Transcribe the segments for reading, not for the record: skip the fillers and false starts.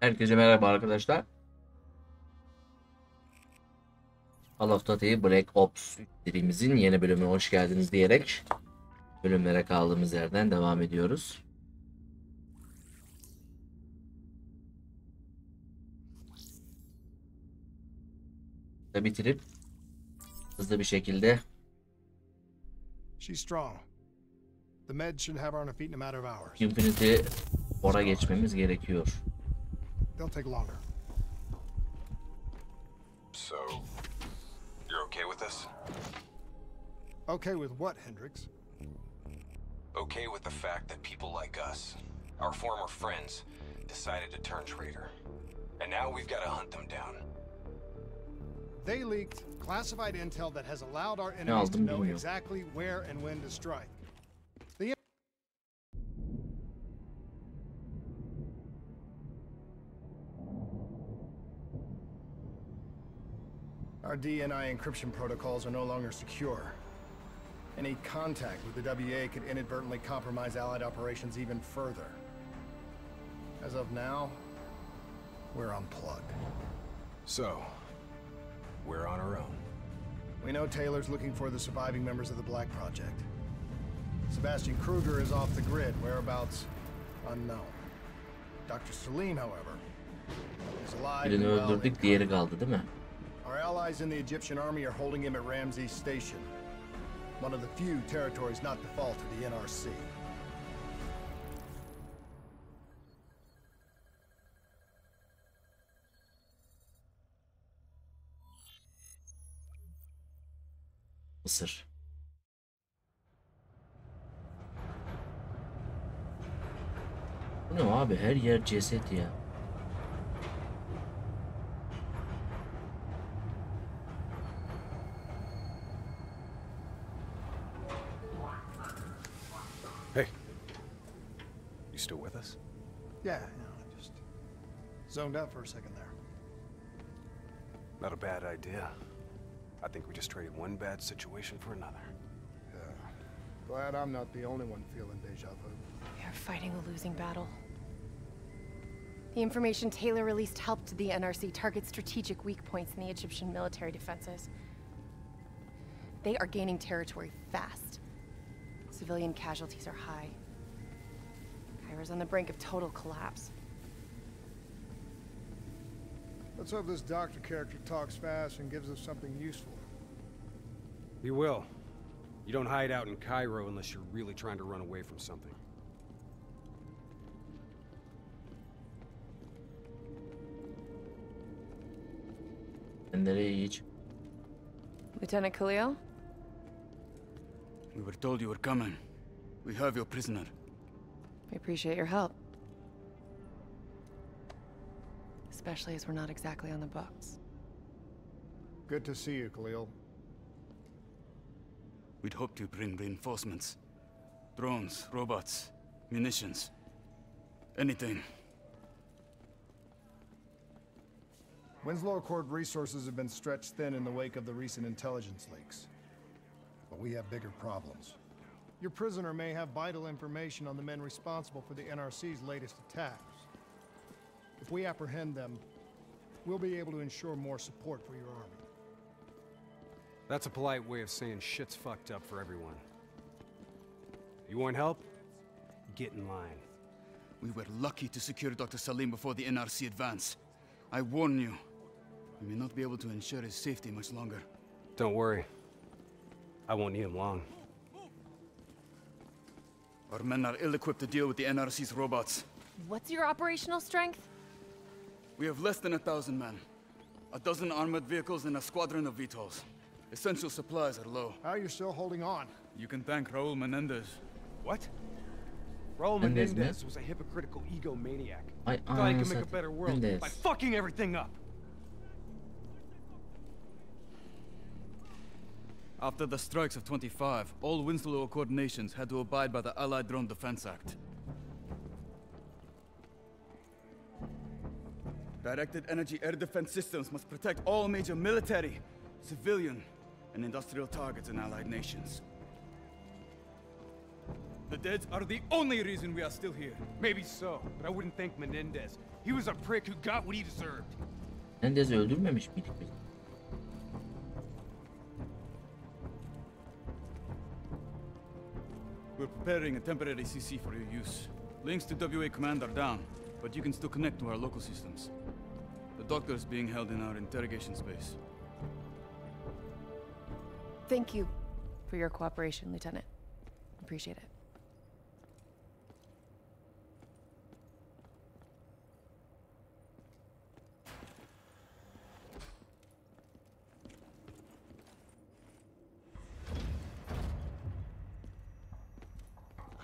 Herkese merhaba arkadaşlar. Call of Duty Black Ops serimizin yeni bölümüne hoş geldiniz diyerek bölümlere kaldığımız yerden devam ediyoruz. Bitirip hızlı bir şekilde Infinity War'a geçmemiz gerekiyor. So, you're okay with this? Okay with what, Hendricks? Okay with the fact that people like us, our former friends, decided to turn traitor. And now we've got to hunt them down. They leaked classified intel that has allowed our enemies to know exactly where and when to strike. Our DNI encryption protocols are no longer secure. Any contact with the WA could inadvertently compromise Allied operations even further. As of now, we're unplugged. So, we're on our own. We know Taylor's looking for the surviving members of the Black Project. Sebastian Kruger is off the grid, whereabouts unknown. Dr. Celine, however, is alive birini and well. öldürdük, diğeri kaldı değil mi? Our allies in the Egyptian army are holding him at Ramses Station, one of the few territories not default to the NRC. Mısır. Bu ne abi, her yer ceset ya. Hey, you still with us? Yeah, I just zoned out for a second there. Not a bad idea. I think we just traded one bad situation for another. Yeah. Glad I'm not the only one feeling deja vu. We are fighting a losing battle. The information Taylor released helped the NRC target strategic weak points in the Egyptian military defenses. They are gaining territory fast. Civilian casualties are high. Caira's on the brink of total collapse. Let's hope this doctor character talks fast and gives us something useful. He will. You don't hide out in Cairo unless you're really trying to run away from something. Lieutenant Khalil? We were told you were coming. We have your prisoner. We appreciate your help. Especially as we're not exactly on the books. Good to see you, Khalil. We'd hoped to bring reinforcements. Drones, robots, munitions. Anything. Winslow Accord resources have been stretched thin in the wake of the recent intelligence leaks. But we have bigger problems. Your prisoner may have vital information on the men responsible for the NRC's latest attacks. If we apprehend them, we'll be able to ensure more support for your army. That's a polite way of saying shit's fucked up for everyone. You want help? Get in line. We were lucky to secure Dr. Salim before the NRC advance. I warn you, we may not be able to ensure his safety much longer. Don't worry. I won't need him long. Our men are ill-equipped to deal with the NRC's robots. What's your operational strength? We have less than 1,000 men. 12 armored vehicles and a squadron of VTOLs. Essential supplies are low. How are you still holding on? You can thank Raul Menendez. What? Raul Menendez was a hypocritical egomaniac. Thought he could make a better world by fucking everything up. After the strikes of 25, all Winslow Accord nations had to abide by the Allied Drone Defense Act. Directed energy air defense systems must protect all major military, civilian, and industrial targets in Allied nations. The Deads are the only reason we are still here. Maybe so, but I wouldn't thank Menendez. He was a prick who got what he deserved. Menendez'i öldürmemiş miydik biz? We're preparing a temporary CC for your use. Links to WA Command are down, but you can still connect to our local systems. The doctor is being held in our interrogation space. Thank you for your cooperation, Lieutenant. Appreciate it.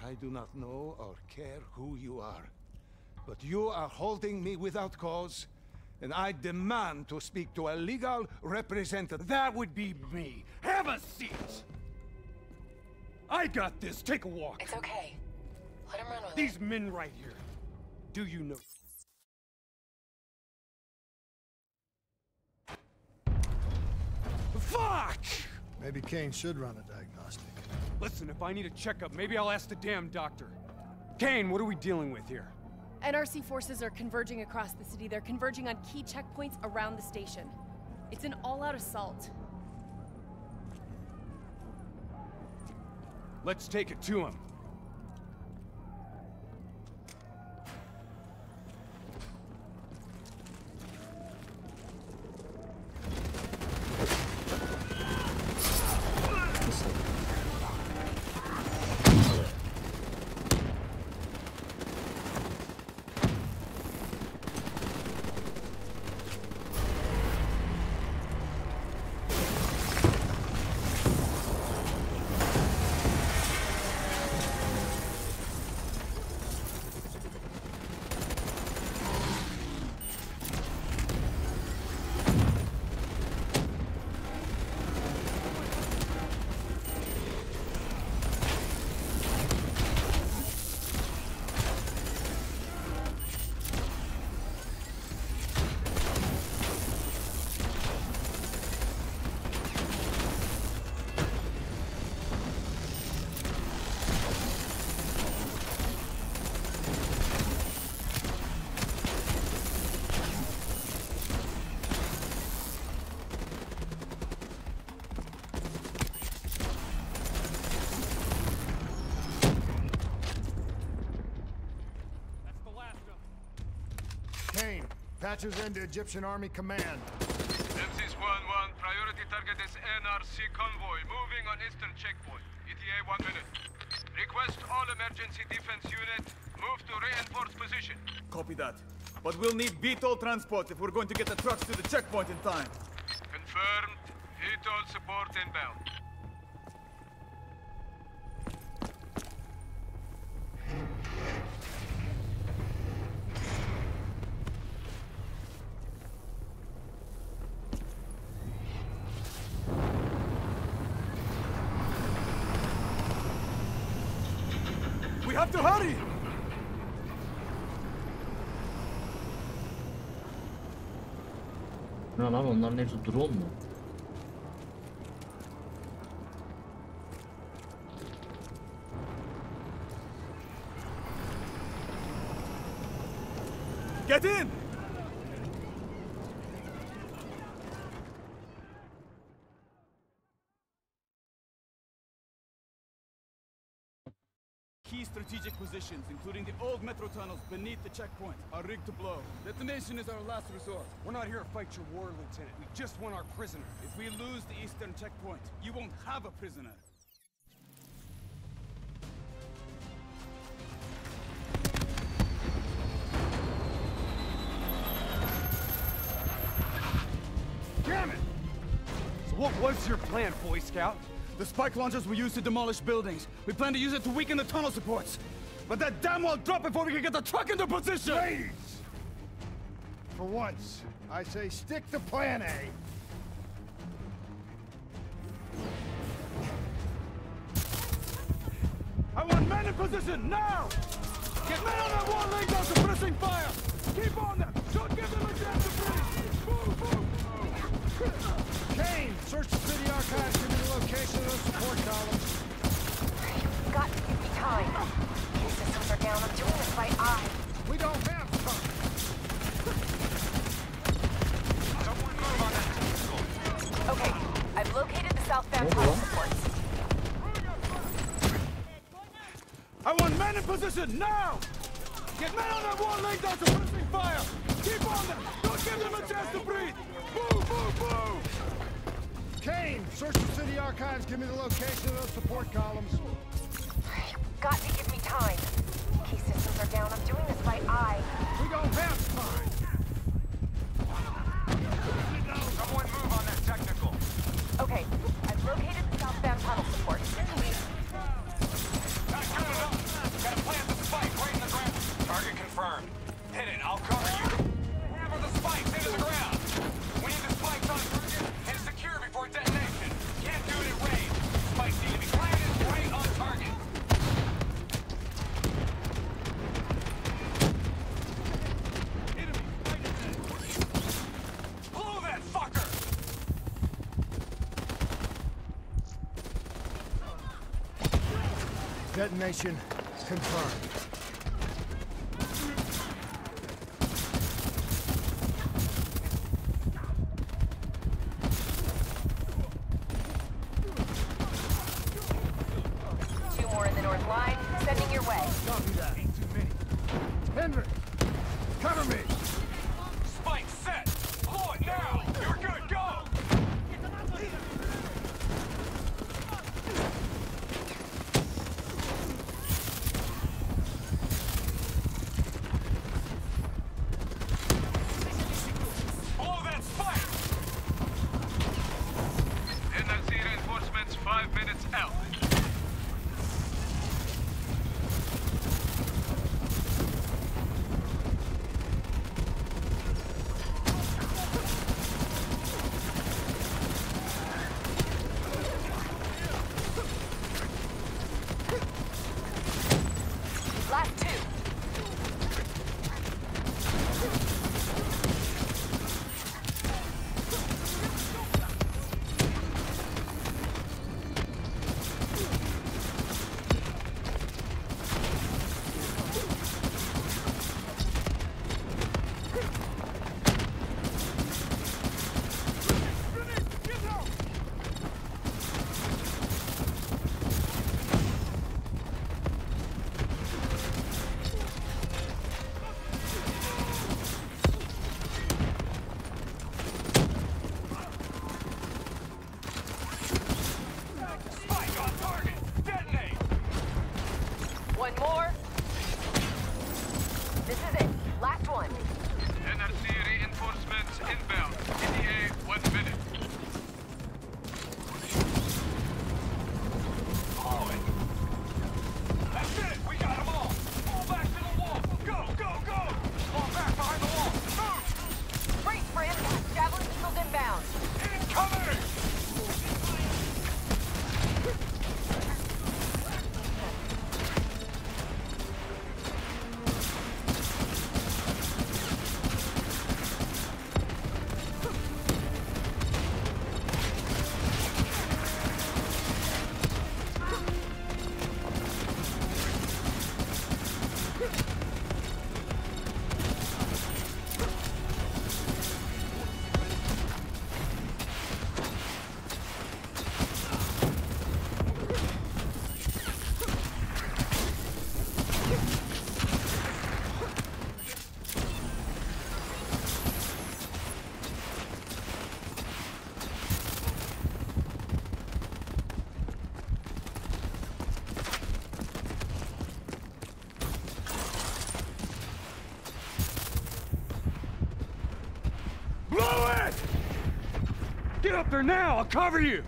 I do not know or care who you are, but you are holding me without cause, and I demand to speak to a legal representative. That would be me. Have a seat! I got this. Take a walk. It's okay. Let him run with These men right here. Do you know? Fuck! Maybe Kane should run a diagnostic. Listen, if I need a checkup, maybe I'll ask the damn doctor. Kane, what are we dealing with here? NRC forces are converging across the city. They're converging on key checkpoints around the station. It's an all-out assault. Let's take it to him. Kane, patches into Egyptian Army Command. Memphis 1-1, priority target is NRC convoy, moving on eastern checkpoint. ETA 1 minute. Request all emergency defense unit, move to reinforced position. Copy that. But we'll need VTOL transport if we're going to get the trucks to the checkpoint in time. Confirmed. VTOL support inbound. We have to hurry! Ne lan, onların hepsi drone mu? Get in! Key strategic positions, including the old metro tunnels beneath the checkpoint, are rigged to blow. Detonation is our last resort. We're not here to fight your war, Lieutenant. We just want our prisoner. If we lose the eastern checkpoint, you won't have a prisoner. Damn it! So what was your plan, Boy Scout? The spike launchers were used to demolish buildings. We plan to use it to weaken the tunnel supports. But that damn wall dropped before we can get the truck into position! Please! For once, I say stick to Plan A. I want men in position, now! Get men on that wall laying down suppressing fire! Keep on them! Don't give them a chance to breathe! Move, move! Kane, search the city archives for the location of those support columns. Got to give me time. Listen, now! Get men on that wall laid down suppressing fire! Keep on them! Don't give them a chance to breathe! Move, move, move! Kane, search the city archives. Give me the location of those support columns. You've got to give me time. Key systems are down. I'm doing this by eye. We don't have time. Someone move on that technical. Okay, I've located the southbound tunnel support. Not good enough. Gotta plant the spike right in the ground. Target confirmed. Hit it, I'll cover you. Hammer the spikes into the ground. We need the spikes on target and secure before detonation. Can't do it at range. Spikes need to be planted right on target. Blow that fucker! Detonation confirmed. Two more in the north line. Sending your way. Copy that. Ain't too many. Henry, cover me. Spike set! Blow it now! You're good, go! Blow that spike! NRC reinforcements 5 minutes out. Last two. Spike on target! Detonate! One more. This is it. Last one. NRC reinforcements inbound. ETA 1 minute. Blow it! That's it! We got them all! Fall back to the wall! Go, go, go! Fall back behind the wall! Move! Brace for impact. Javelin eagles inbound. Incoming! Blow it! Get up there now! I'll cover you!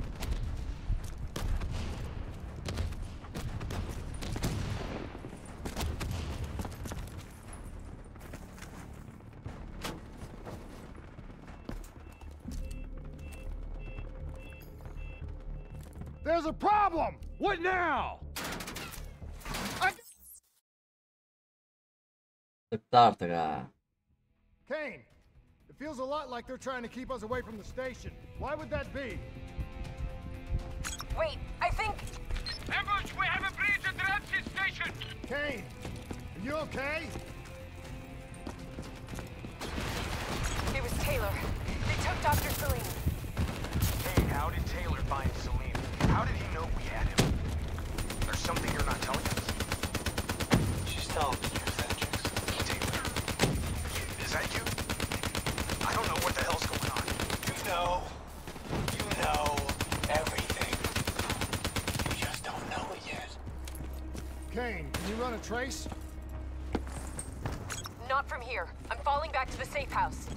There's a problem. What now? Sıktı artık ha. Kane, it feels a lot like they're trying to keep us away from the station. Why would that be? Wait, I think... Ambush! We have a breach at the Riese station! Kane, are you okay? It was Taylor. They took Dr. Salim. Hey, how did Taylor find Salim? How did he know we had him? There's something you're not telling us. She's trace? Not from here. I'm falling back to the safe house.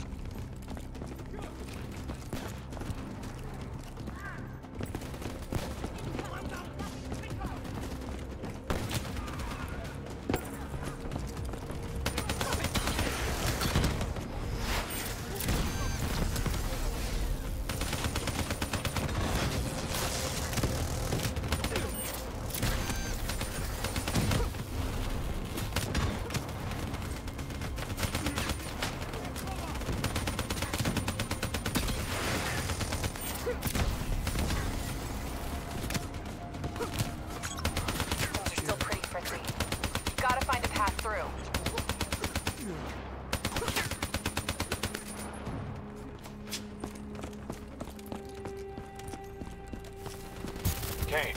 Kane,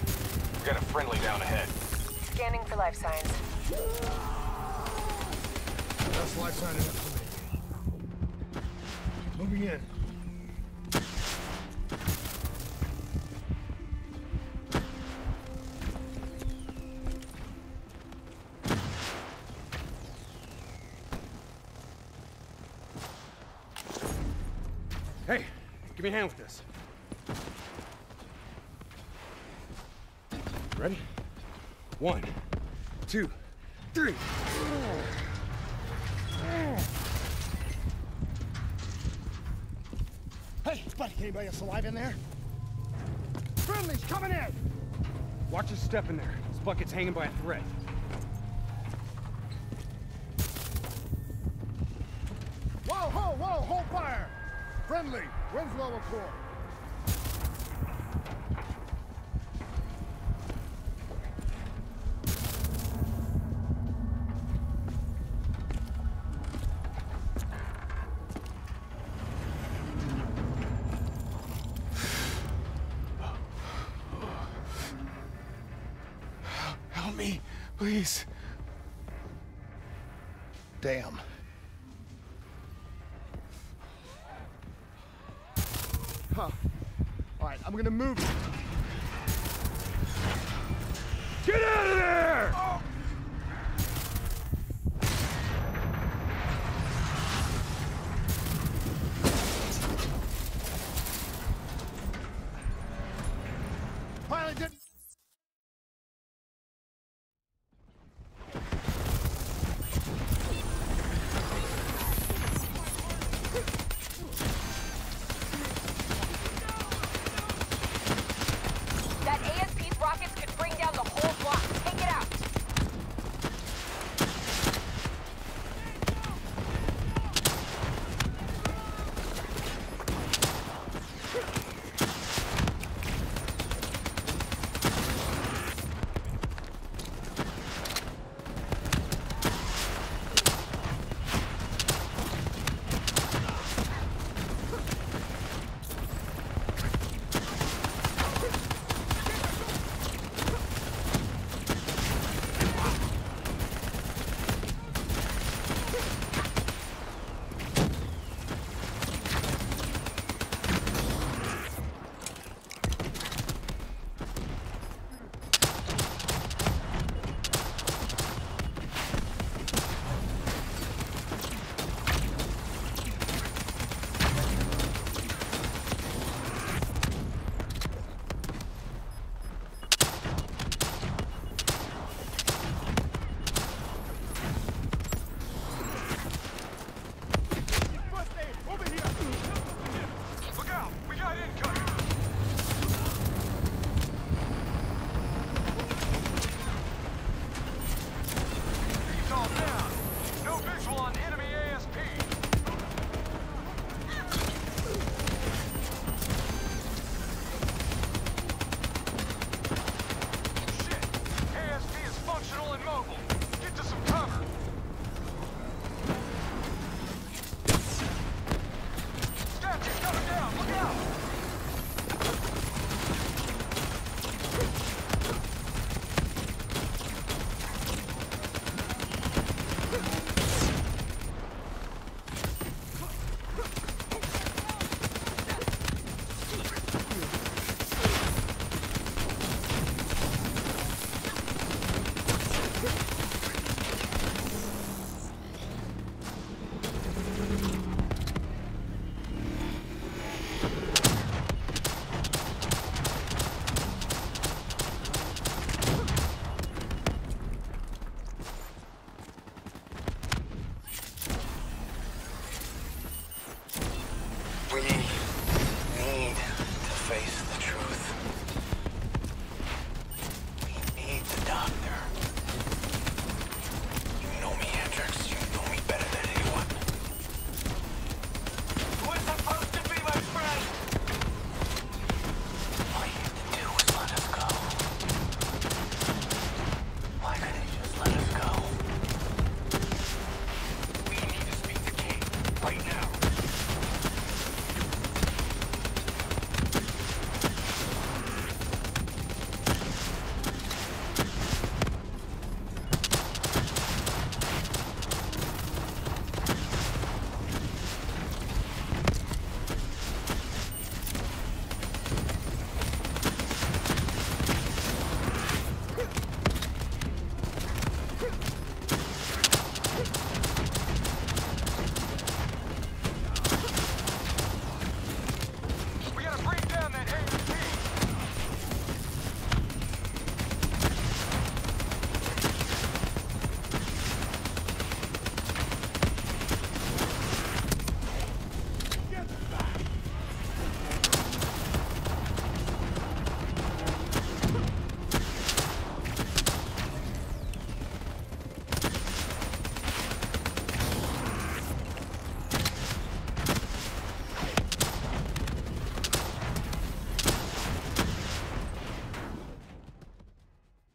we got a friendly down ahead. Scanning for life signs. That's life sign enough for me. Moving in. Hey, give me a hand with this. Ready? 1, 2, 3. Hey, buddy, anybody else alive in there? Friendly's coming in! Watch your step in there. This bucket's hanging by a thread. Whoa, hold fire! Friendly, Winslow Accord. Help me, please. Damn. Huh. All right, I'm gonna move. Get out of there! Oh. Pilot did. That ASP's rockets could bring down the whole block. Take it out.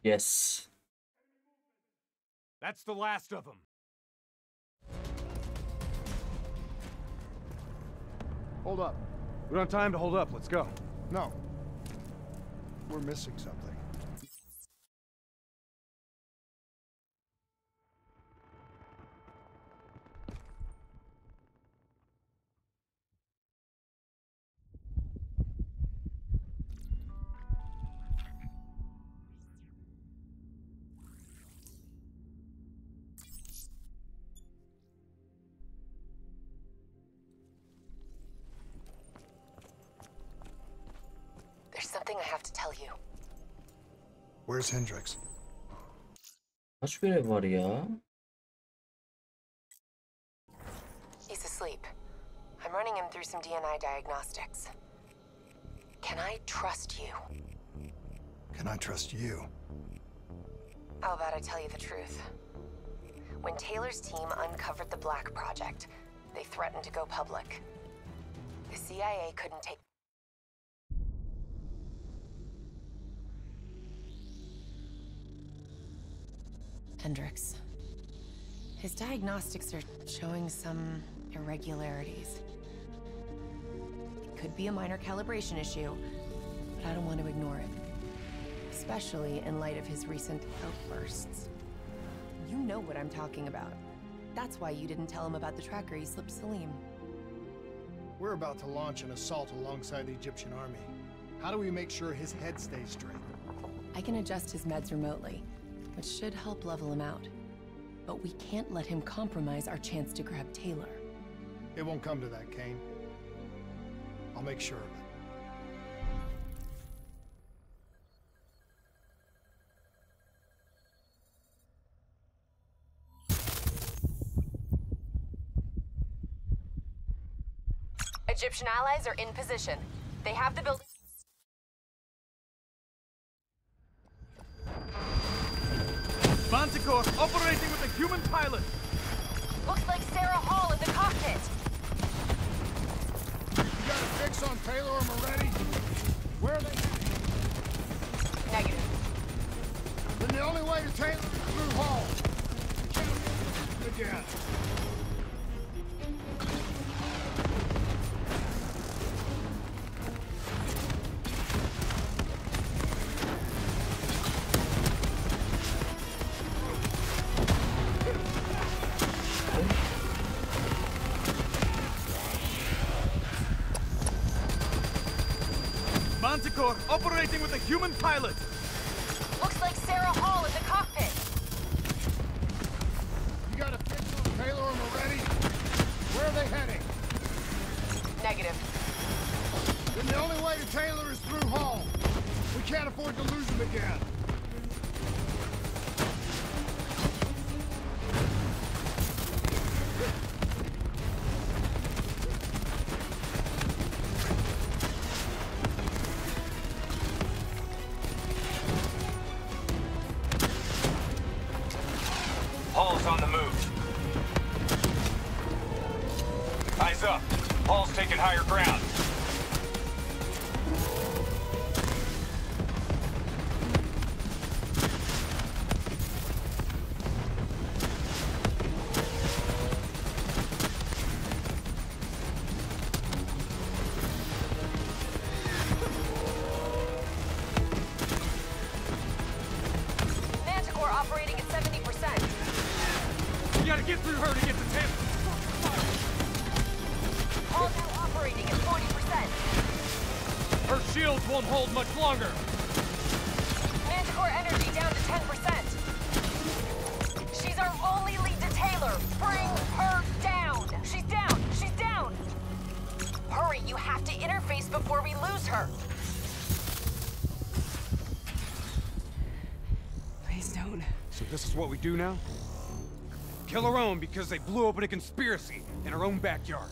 Yes. That's the last of them. Hold up. We don't have time to hold up. Let's go. No. We're missing something. There's something I have to tell you. Where's Hendrix? Kaç görev var ya? He's asleep. I'm running him through some DNI diagnostics. Can I trust you? Can I trust you? How about I tell you the truth? When Taylor's team uncovered the Black Project, they threatened to go public. The CIA couldn't take... Hendrix. His diagnostics are showing some irregularities. It could be a minor calibration issue, but I don't want to ignore it. Especially in light of his recent outbursts. You know what I'm talking about. That's why you didn't tell him about the tracker he slipped Salim. We're about to launch an assault alongside the Egyptian army. How do we make sure his head stays straight? I can adjust his meds remotely, which should help level him out. But we can't let him compromise our chance to grab Taylor. It won't come to that, Kane. I'll make sure of it. Egyptian allies are in position. They have the building. Manticore operating with a human pilot. Looks like Sarah Hall in the cockpit. You got a fix on Taylor and Moretti? Where are they heading? Negative. Then the only way to Taylor is through Hall. We can't miss again. Manticore operating with a human pilot. Looks like Sarah Hall in the cockpit. You got a fix on Taylor and Moretti? Where are they heading? Negative. Then the only way to Taylor is through Hall. We can't afford to lose him again. Hall's on the move. Eyes up. Hall's taking higher ground. Manticore operating at 70%. You gotta get through her to get to Taylor. Hall now operating at 40%. Her shields won't hold much longer. Manticore energy down to 10%. She's our only lead to Taylor. Bring her down. She's down. She's down. Hurry, you have to interface before we lose her. Please don't. So this is what we do now? Kill our own because they blew open a conspiracy in our own backyard.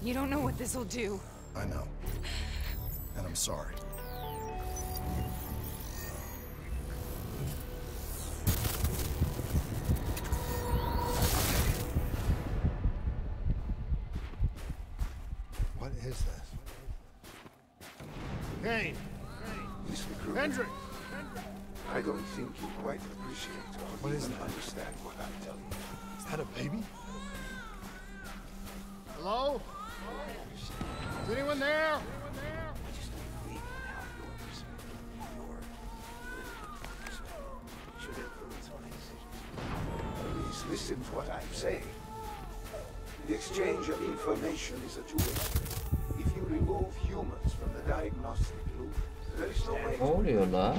You don't know what this'll do. I know. And I'm sorry. What is this? Kane! Hendrix! I don't think you quite appreciate or even understand what I'm telling you. Is that a baby? Hello? Is anyone there? Please listen to what I'm saying. The exchange of information is a two-way. If you remove humans from the diagnostic loop, there is no way. Ne oluyor la?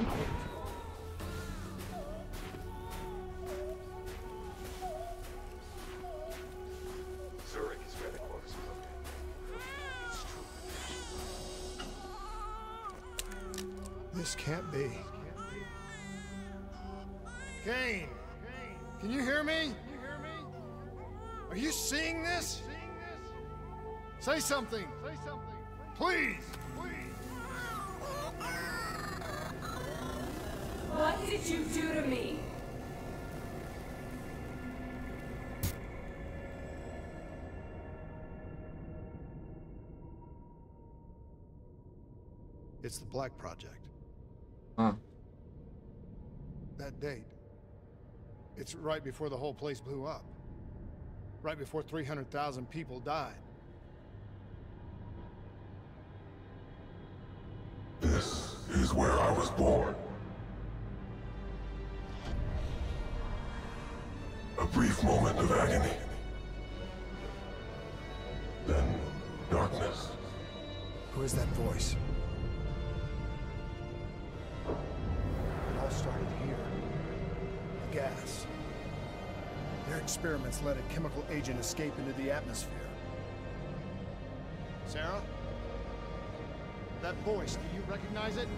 Zurich is where the quarters is located. It's true. This can't be. Kane! Can you hear me? Are you seeing this? Say something! Please! What did you do to me? It's the Black Project. Huh. That date. It's right before the whole place blew up. Right before 300,000 people died. This is where I was born. A brief moment of agony. Then darkness. Who is that voice? It all started here. The gas. Their experiments let a chemical agent escape into the atmosphere. Sarah? That voice, do you recognize it?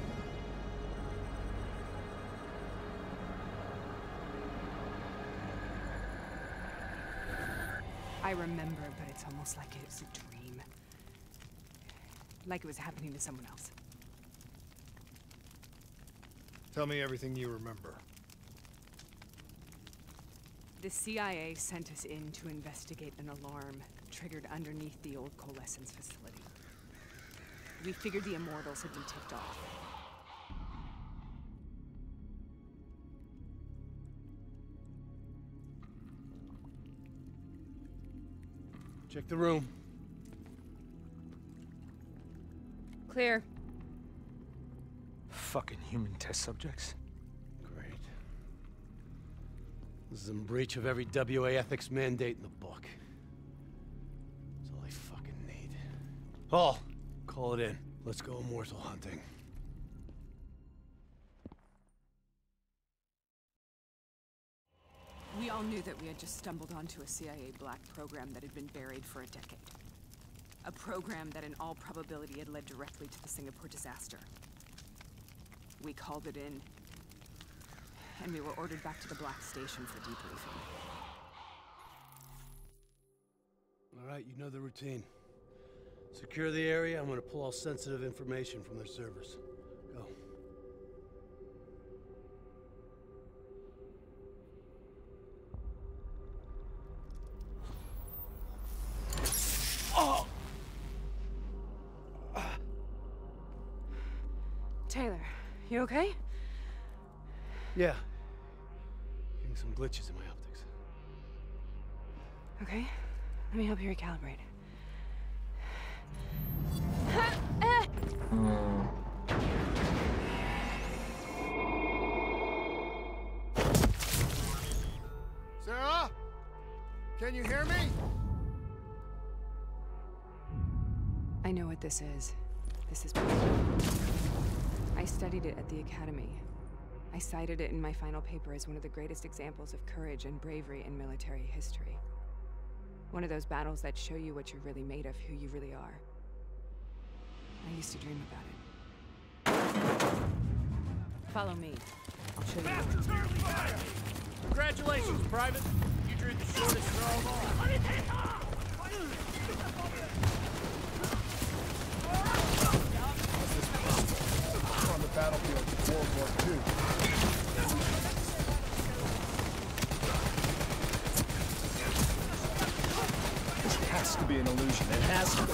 I remember, but it's almost like it was a dream. Like it was happening to someone else. Tell me everything you remember. The CIA sent us in to investigate an alarm triggered underneath the old coalescence facility. We figured the Immortals had been tipped off. Check the room. Clear. Fucking human test subjects. Great. This is in breach of every WA ethics mandate in the book. That's all I fucking need. Paul, call it in. Let's go immortal hunting. We all knew that we had just stumbled onto a CIA black program that had been buried for a decade. A program that in all probability had led directly to the Singapore disaster. We called it in, and we were ordered back to the Black Station for debriefing. All right, you know the routine. Secure the area. I'm gonna pull all sensitive information from their servers. Go. Oh! Taylor, you okay? Yeah. Getting some glitches in my optics. Okay, let me help you recalibrate. Sarah? Can you hear me? I know what this is. This is... I studied it at the Academy. I cited it in my final paper as one of the greatest examples of courage and bravery in military history. One of those battles that show you what you're really made of, who you really are. I used to dream about it. Follow me. I'll show you. Congratulations, Private. You drew the shortest straw of all. On the battlefield of World War II. This has to be an illusion. It has to be.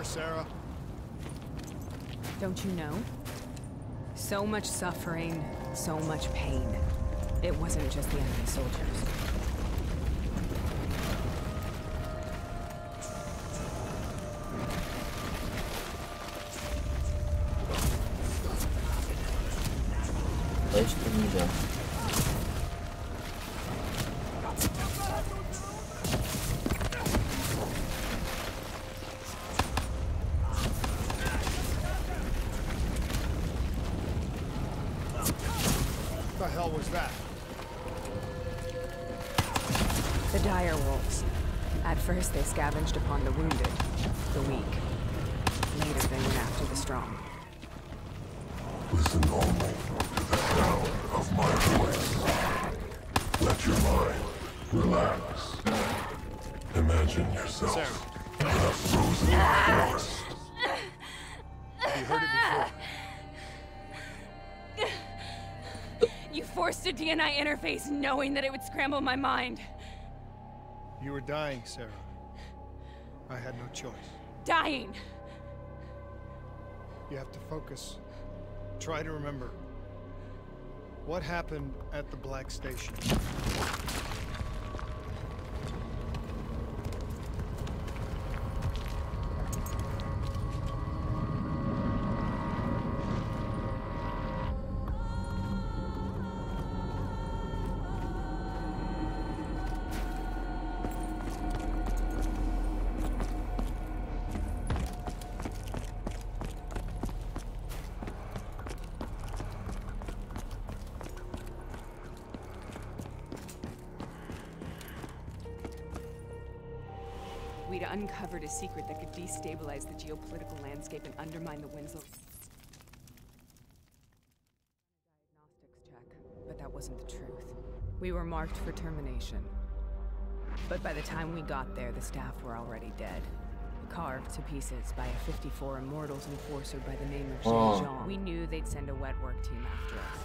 here, Sarah. Don't you know? So much suffering, so much pain. It wasn't just the enemy soldiers. Değiştirmeyeceğim. What the hell was that? The dire wolves. At first they scavenged upon the wounded, the weak. Later they went after the strong. Listen only to the sound of my voice. Let your mind relax. Imagine yourself in a frozen forest. You heard it before. You forced a DNI interface knowing that it would scramble my mind. You were dying, Sarah. I had no choice. Dying! You have to focus. Try to remember. What happened at the Black Station? We'd uncovered a secret that could destabilize the geopolitical landscape and undermine the Winslow diagnostics check. But that wasn't the truth. We were marked for termination. But by the time we got there, the staff were already dead. Carved to pieces by a 54 Immortals enforcer by the name of Jean. We knew they'd send a wet work team after us.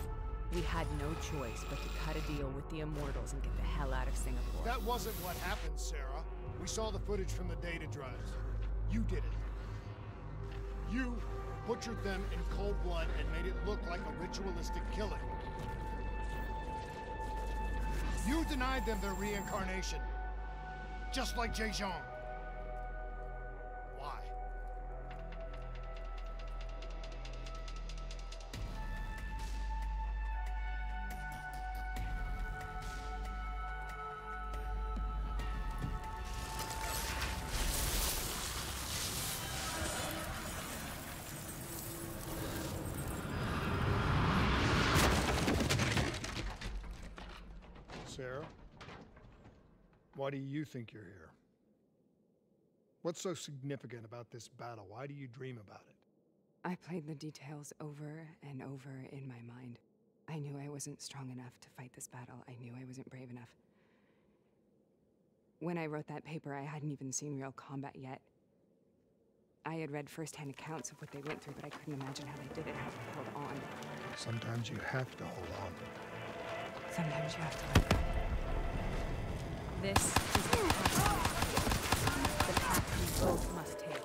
We had no choice but to cut a deal with the Immortals and get the hell out of Singapore. That wasn't what happened, Sarah. We saw the footage from the data drives. You did it. You butchered them in cold blood and made it look like a ritualistic killing. You denied them their reincarnation. Just like Jean. Why? Sarah, why do you think you're here? What's so significant about this battle? Why do you dream about it? I played the details over and over in my mind. I knew I wasn't strong enough to fight this battle. I knew I wasn't brave enough. When I wrote that paper, I hadn't even seen real combat yet. I had read first-hand accounts of what they went through, but I couldn't imagine how they did it, how they held on. Sometimes you have to hold on. Sometimes you have to let go. This is the path we both must take.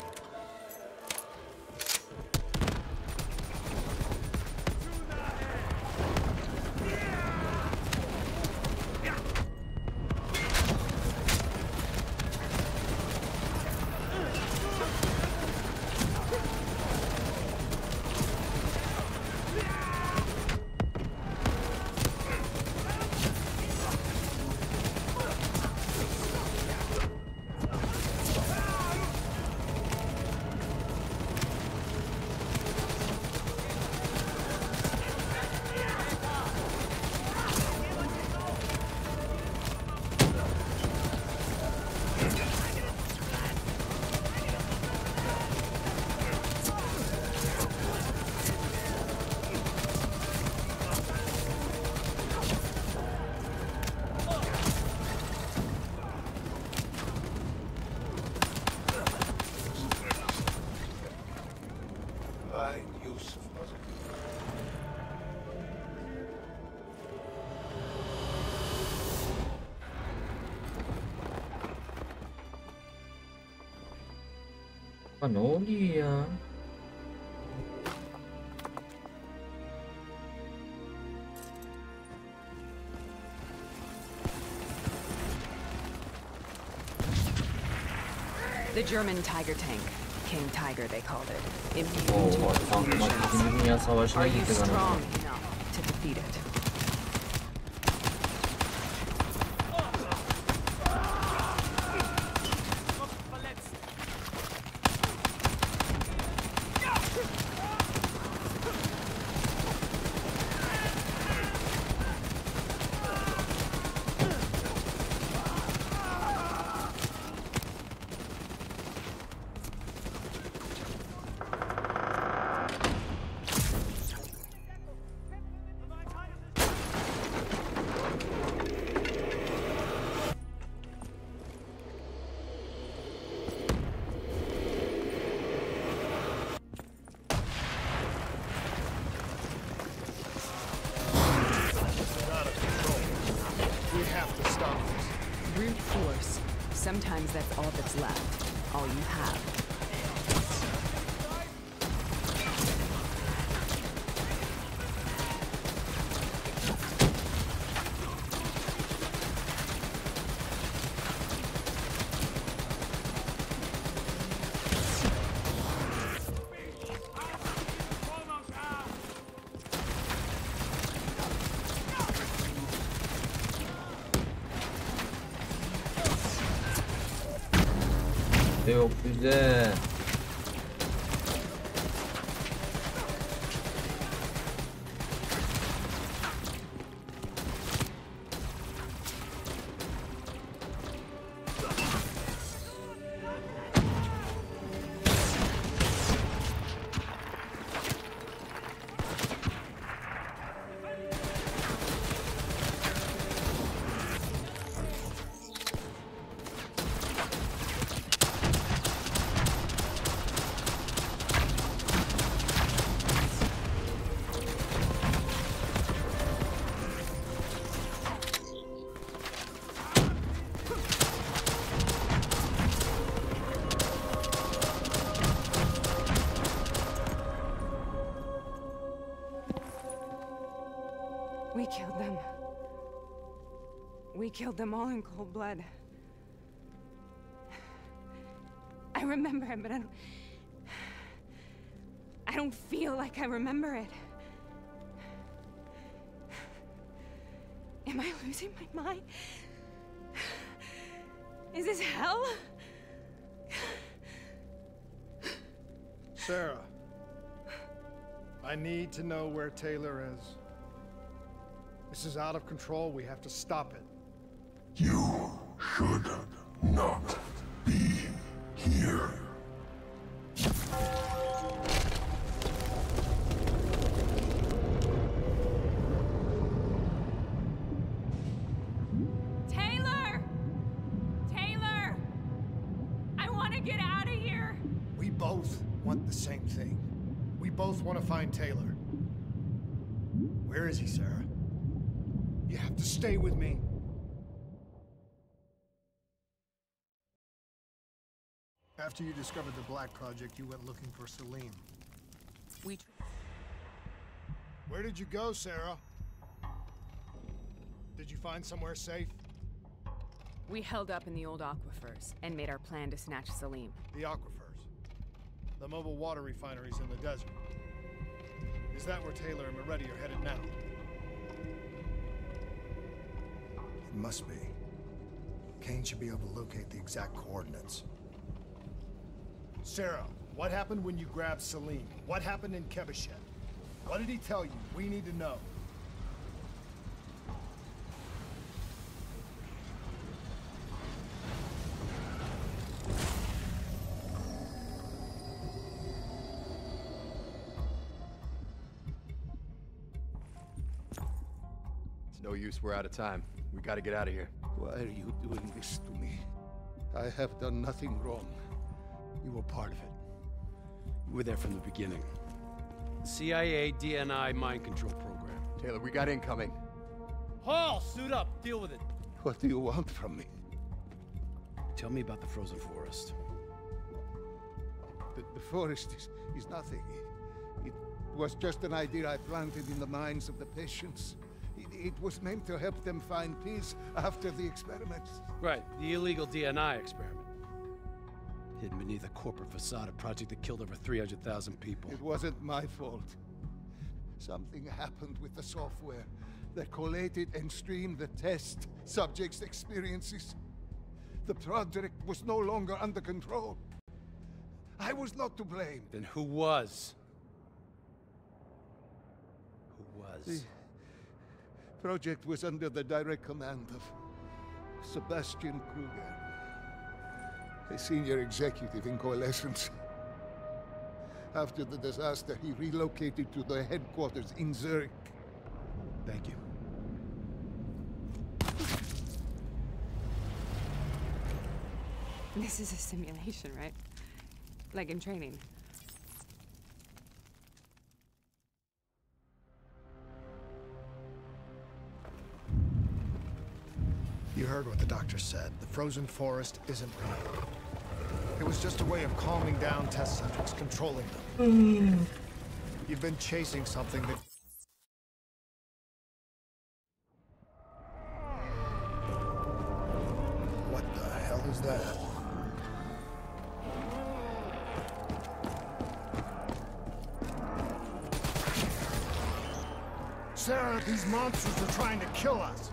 Ha, ne oluyor ya? The German Tiger tank. King Tiger, they called it. Immune Oo, to tank infusions. Dünya Savaşı'na Are you gittik strong anasını. enough to defeat it? We have to stop this. Brute force. Sometimes that's all that's left. All you have. Yok güzel. We killed them. We killed them all in cold blood. I remember it, but I don't feel like I remember it. Am I losing my mind? Is this hell? Sarah, I need to know where Taylor is. This is out of control. We have to stop it. You should not be here. Taylor! Taylor! I want to get out of here! We both want the same thing. We both want to find Taylor. Where is he, Sarah? You have to stay with me. After you discovered the Black Project, you went looking for Salim. Where did you go, Sarah? Did you find somewhere safe? We held up in the old aquifers and made our plan to snatch Salim. The aquifers. The mobile water refineries in the desert. Is that where Taylor and Moretti are headed now? It must be. Kane should be able to locate the exact coordinates. Sarah, what happened when you grabbed Salim? What happened in Kebashet? What did he tell you? We need to know. It's no use, we're out of time. We gotta get out of here. Why are you doing this to me? I have done nothing wrong. You were part of it. You were there from the beginning. CIA DNI mind control program. Taylor, we got incoming. Hall, suit up. Deal with it. What do you want from me? Tell me about the frozen forest. The The forest is nothing. It was just an idea I planted in the minds of the patients. It was meant to help them find peace after the experiments. Right, the illegal DNI experiment. Hidden beneath a corporate facade, a project that killed over 300,000 people. It wasn't my fault. Something happened with the software that collated and streamed the test subjects' experiences. The project was no longer under control. I was not to blame. Then who was? Who was? The project was under the direct command of Sebastian Kruger, a senior executive in Coalescence. After the disaster, he relocated to the headquarters in Zurich. Thank you. This is a simulation, right? Like in training. You heard what the doctor said. The frozen forest isn't real. It was just a way of calming down test subjects, controlling them. You've been chasing something that... What the hell is that? Sarah, these monsters are trying to kill us.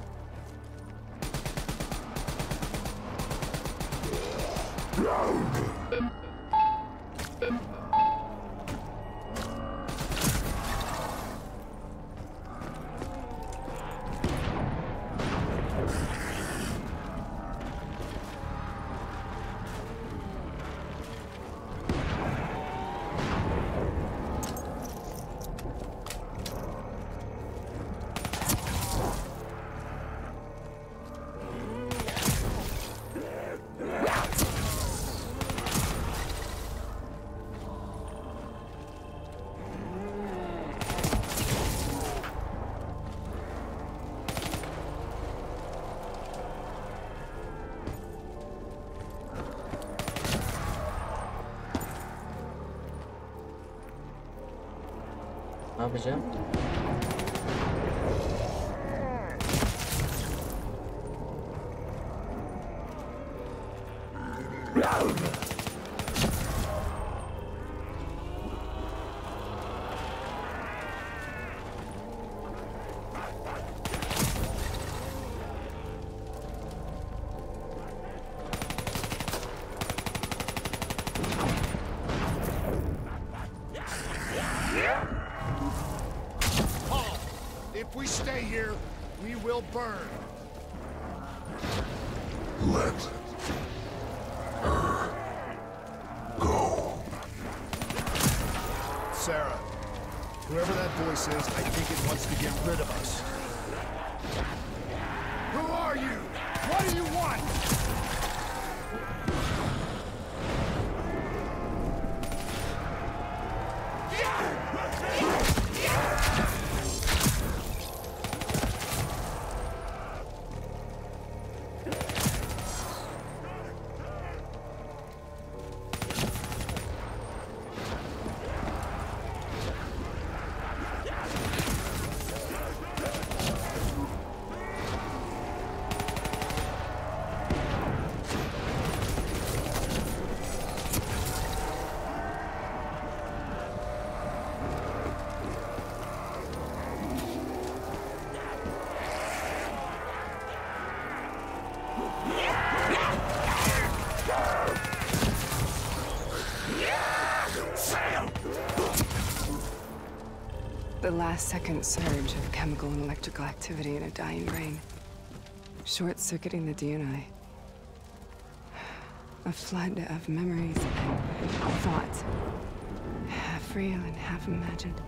Ne yapacağım? If we stay here, we will burn. Let her go. Sarah, whoever that voice is, I think it wants to get rid of us. Who are you? What do you want? The last-second surge of chemical and electrical activity in a dying brain. Short-circuiting the DNI. A flood of memories and thoughts. Half real and half imagined.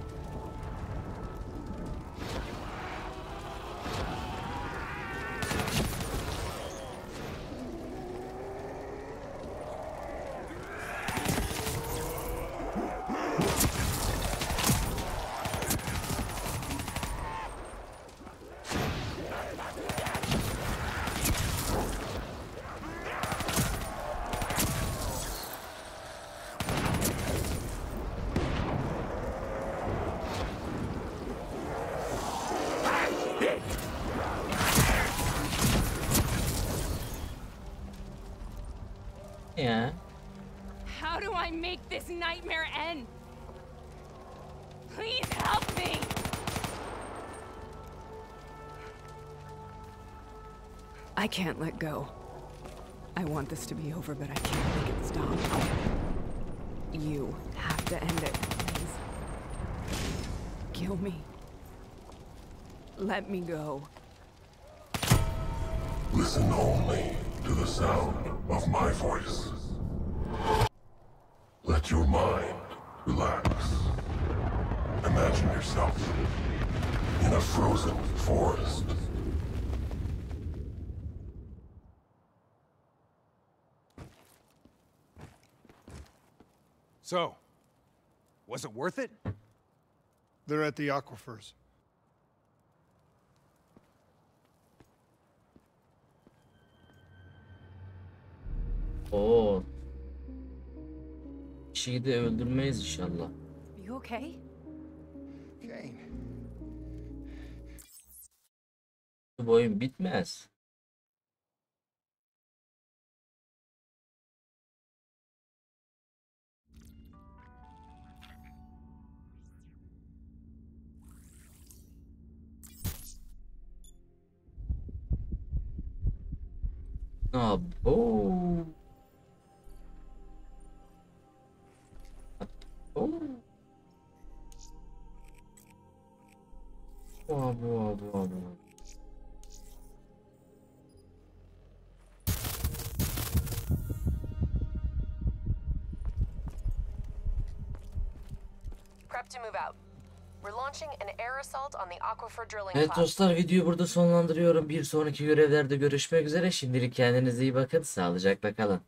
Ya. How do I make this nightmare end? Please help me! I can't let go. I want this to be over, but I can't make it stop. You have to end it, please. Kill me. Let me go. Listen only to the sound of my voice. Let your mind relax. Imagine yourself in a frozen forest. So, was it worth it? They're at the aquifers. Oo. Kişiyi de öldürmeyiz inşallah. You okay? Kane. Bu oyun bitmez. Abo. Abo. Abo. Prep to move out. We're launching an air assault on the aquifer drilling Evet platform. dostlar, videoyu burada sonlandırıyorum. Bir sonraki görevlerde görüşmek üzere. Şimdilik kendinize iyi bakın. Sağlıcakla kalın.